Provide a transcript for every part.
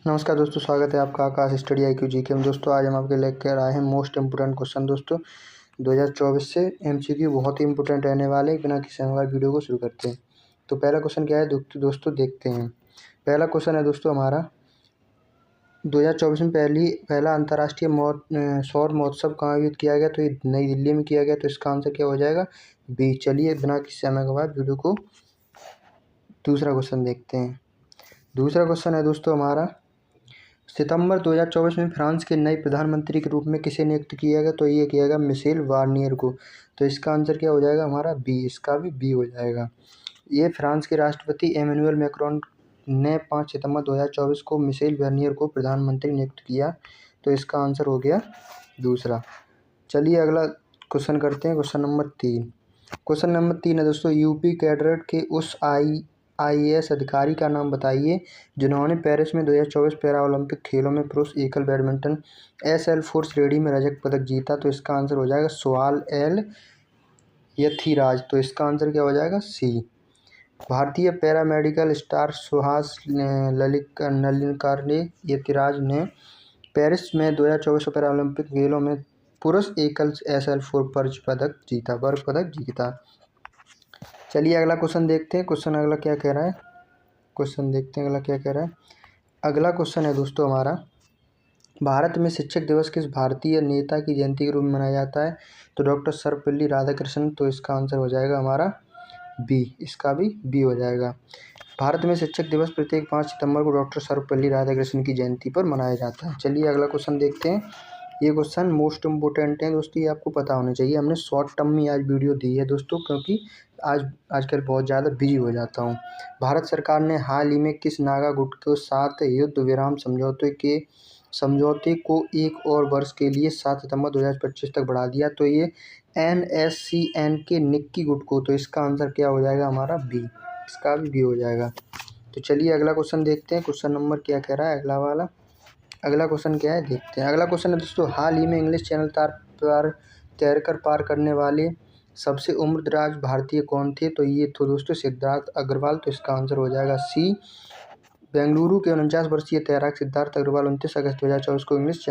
नमस्कार दोस्तों, स्वागत है आपका आकाश स्टडी IQ जीके में। दोस्तों आज हम आपके लेकर आए हैं मोस्ट इम्पोर्टेंट क्वेश्चन दोस्तों 2024 से। MCQ बहुत ही इंपॉर्टेंट रहने वाले। बिना किसी समय वीडियो को शुरू करते हैं। तो पहला क्वेश्चन क्या है दोस्तों, देखते हैं। पहला क्वेश्चन है दोस्तों हमारा, 2024 में पहला अंतर्राष्ट्रीय सौर महोत्सव कहाँ आयोजित किया गया? तो ये नई दिल्ली में किया गया। तो इसका आंसर क्या हो जाएगा? बी। चलिए बिना किसी समय के बाद वीडियो को दूसरा क्वेश्चन देखते हैं। दूसरा क्वेश्चन है दोस्तों हमारा, सितंबर 2024 में फ्रांस के नए प्रधानमंत्री के रूप में किसे नियुक्त किया गया? तो ये किया गया मिशेल बार्नियर को। तो इसका आंसर क्या हो जाएगा हमारा? बी। इसका भी बी हो जाएगा। ये फ्रांस के राष्ट्रपति इमैनुअल मैक्रोन ने 5 सितंबर 2024 को मिशेल बार्नियर को प्रधानमंत्री नियुक्त किया। तो इसका आंसर हो गया दूसरा। चलिए अगला क्वेश्चन करते हैं, क्वेश्चन नंबर 3। क्वेश्चन नंबर 3 है दोस्तों, यूपी कैडर के उस IAS अधिकारी का नाम बताइए जिन्होंने पेरिस में 2024 पैरा ओलंपिक खेलों में पुरुष एकल बैडमिंटन SL4 श्रेणी में रजत पदक जीता। तो इसका आंसर हो जाएगा सोआल एल यथिराज। तो इसका आंसर क्या हो जाएगा? सी। भारतीय पैरा मेडिकल स्टार सुहास नलिनकारने यतिराज ने पेरिस में 2024 पैरा ओलंपिक खेलों में पुरुष एकल SL4 वर्ग पदक जीता। चलिए अगला क्वेश्चन देखते हैं। क्वेश्चन अगला क्या कह रहा है, क्वेश्चन देखते हैं अगला क्या कह रहा है। अगला क्वेश्चन है दोस्तों हमारा, भारत में शिक्षक दिवस किस भारतीय नेता की जयंती के रूप में मनाया जाता है? तो डॉक्टर सर्वपल्ली राधाकृष्णन। तो इसका आंसर हो जाएगा हमारा बी। इसका भी बी हो जाएगा। भारत में शिक्षक दिवस प्रत्येक 5 सितंबर को डॉक्टर सर्वपल्ली राधाकृष्णन की जयंती पर मनाया जाता है। चलिए अगला क्वेश्चन देखते हैं। ये क्वेश्चन मोस्ट इम्पोर्टेंट है दोस्तों, ये आपको पता होना चाहिए। हमने शॉर्ट टर्म में आज वीडियो दी है दोस्तों, क्योंकि आजकल बहुत ज़्यादा बिजी हो जाता हूँ। भारत सरकार ने हाल ही में किस नागा गुट के साथ युद्ध विराम समझौते को 1 और वर्ष के लिए 7 सितंबर 2025 तक बढ़ा दिया? तो ये NSCN के निक्की गुट को। तो इसका आंसर क्या हो जाएगा हमारा? बी। इसका भी बी हो जाएगा। तो चलिए अगला क्वेश्चन देखते हैं। क्वेश्चन नंबर क्या कह रहा है अगला वाला, अगला क्वेश्चन क्या है देखते हैं। अगला क्वेश्चन है दोस्तों, हाल ही में इंग्लिश चैनल तैरकर पार करने वाले सबसे उम्रदराज भारतीय कौन थे? तो ये तो दोस्तों सिद्धार्थ अग्रवाल। तो इसका आंसर हो जाएगा सी। बेंगलुरु के 49 वर्षीय तैराक सिद्धार्थ अग्रवाल 29 अगस्त 2024 को इंग्लिश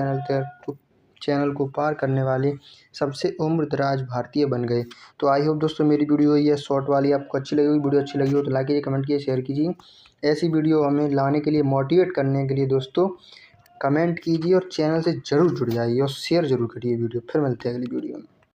चैनल को पार करने वाले सबसे उम्रदराज भारतीय बन गए। तो आई होप दोस्तों मेरी वीडियो ये शॉर्ट वाली आपको अच्छी लगी होगी। वीडियो अच्छी लगी हो तो लाइक कीजिए, कमेंट कीजिए, शेयर कीजिए। ऐसी वीडियो हमें लाने के लिए, मोटिवेट करने के लिए दोस्तों कमेंट कीजिए और चैनल से ज़रूर जुड़ जाइए और शेयर ज़रूर करिए वीडियो। फिर मिलते हैं अगली वीडियो में।